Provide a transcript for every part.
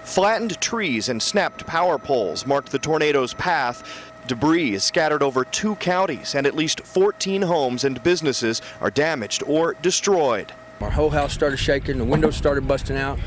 Flattened trees and snapped power poles marked the tornado's path. Debris is scattered over 2 counties, and at least 14 homes and businesses are damaged or destroyed. Our whole house started shaking, the windows started busting out,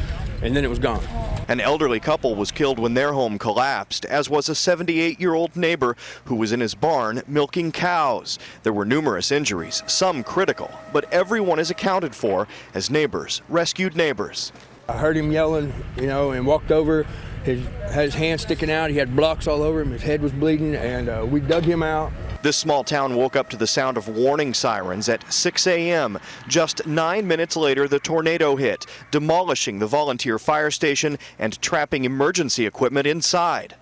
and then it was gone. An elderly couple was killed when their home collapsed, as was a 78-year-old neighbor who was in his barn milking cows. There were numerous injuries, some critical, but everyone is accounted for as neighbors rescued neighbors. I heard him yelling, and walked over. He had his hand sticking out. He had blocks all over him. His head was bleeding, and we dug him out. This small town woke up to the sound of warning sirens at 6 a.m. Just 9 minutes later, the tornado hit, demolishing the volunteer fire station and trapping emergency equipment inside.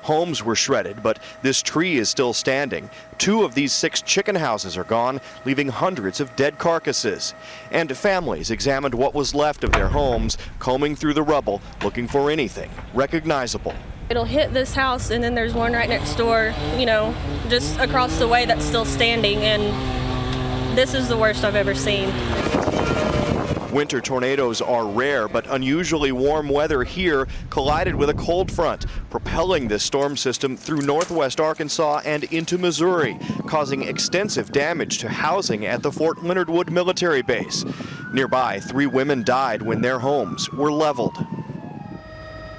Homes were shredded, but this tree is still standing. 2 of these 6 chicken houses are gone, leaving hundreds of dead carcasses. And families examined what was left of their homes, combing through the rubble, looking for anything recognizable. It'll hit this house, and then there's one right next door, just across the way that's still standing, and this is the worst I've ever seen. Winter tornadoes are rare, but unusually warm weather here collided with a cold front, propelling this storm system through northwest Arkansas and into Missouri, causing extensive damage to housing at the Fort Leonard Wood military base. Nearby, 3 women died when their homes were leveled.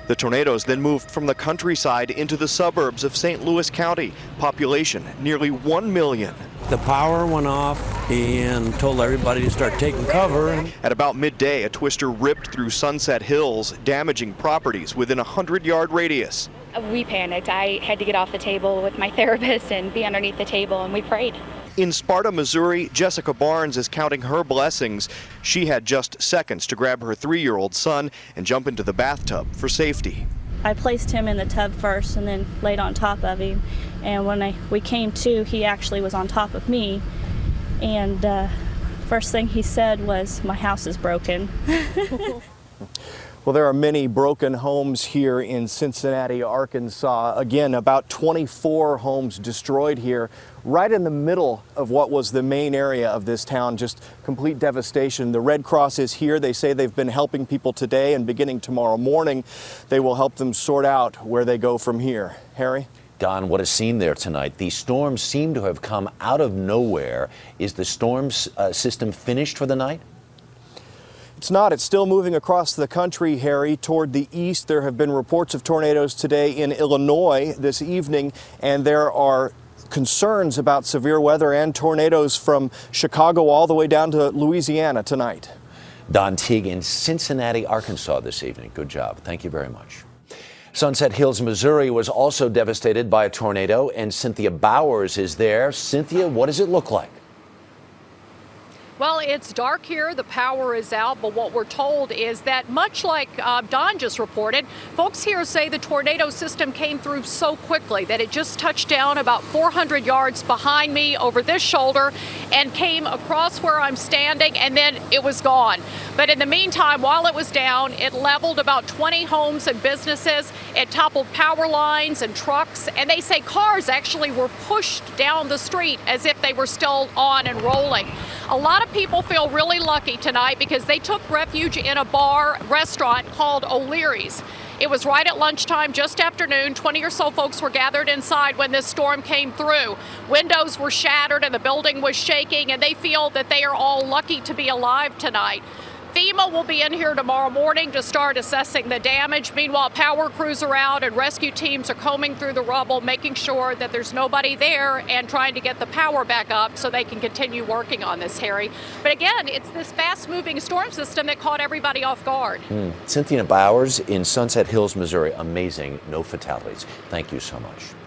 The tornadoes then moved from the countryside into the suburbs of St. Louis County, population nearly 1 million. The power went off and told everybody to start taking cover. At about midday, a twister ripped through Sunset Hills, damaging properties within a 100-yard radius. We panicked. I had to get off the table with my therapist and be underneath the table, and we prayed. In Sparta, Missouri, Jessica Barnes is counting her blessings. She had just seconds to grab her 3-year-old son and jump into the bathtub for safety. I placed him in the tub first and then laid on top of him. And when we came to, he actually was on top of me. And first thing he said was, "My house is broken." Well, there are many broken homes here in Cincinnati, Arkansas. Again, about 24 homes destroyed here, right in the middle of what was the main area of this town. Just complete devastation. The Red Cross is here. They say they've been helping people today, and beginning tomorrow morning, they will help them sort out where they go from here. Harry? Don, what is seen there tonight? These storms seem to have come out of nowhere. Is the storm system finished for the night? It's not. It's still moving across the country, Harry, toward the east. There have been reports of tornadoes today in Illinois this evening, and there are concerns about severe weather and tornadoes from Chicago all the way down to Louisiana tonight. Don Teague in Cincinnati, Arkansas this evening. Good job. Thank you very much. Sunset Hills, Missouri was also devastated by a tornado, and Cynthia Bowers is there. Cynthia, what does it look like? Well, it's dark here, the power is out, but what we're told is that much like Don just reported, folks here say the tornado system came through so quickly that it just touched down about 400 yards behind me over this shoulder and came across where I'm standing, and then it was gone. But in the meantime, while it was down, it leveled about 20 homes and businesses. It toppled power lines and trucks, and they say cars actually were pushed down the street as if they were still on and rolling. A lot of people feel really lucky tonight because they took refuge in a restaurant called O'Leary's. It was right at lunchtime, just afternoon. 20 or so folks were gathered inside when this storm came through. Windows were shattered and the building was shaking, and they feel that they are all lucky to be alive tonight. FEMA will be in here tomorrow morning to start assessing the damage. Meanwhile, power crews are out and rescue teams are combing through the rubble, making sure that there's nobody there and trying to get the power back up so they can continue working on this, Harry. But again, it's this fast-moving storm system that caught everybody off guard. Cynthia Bowers in Sunset Hills, Missouri. Amazing. No fatalities. Thank you so much.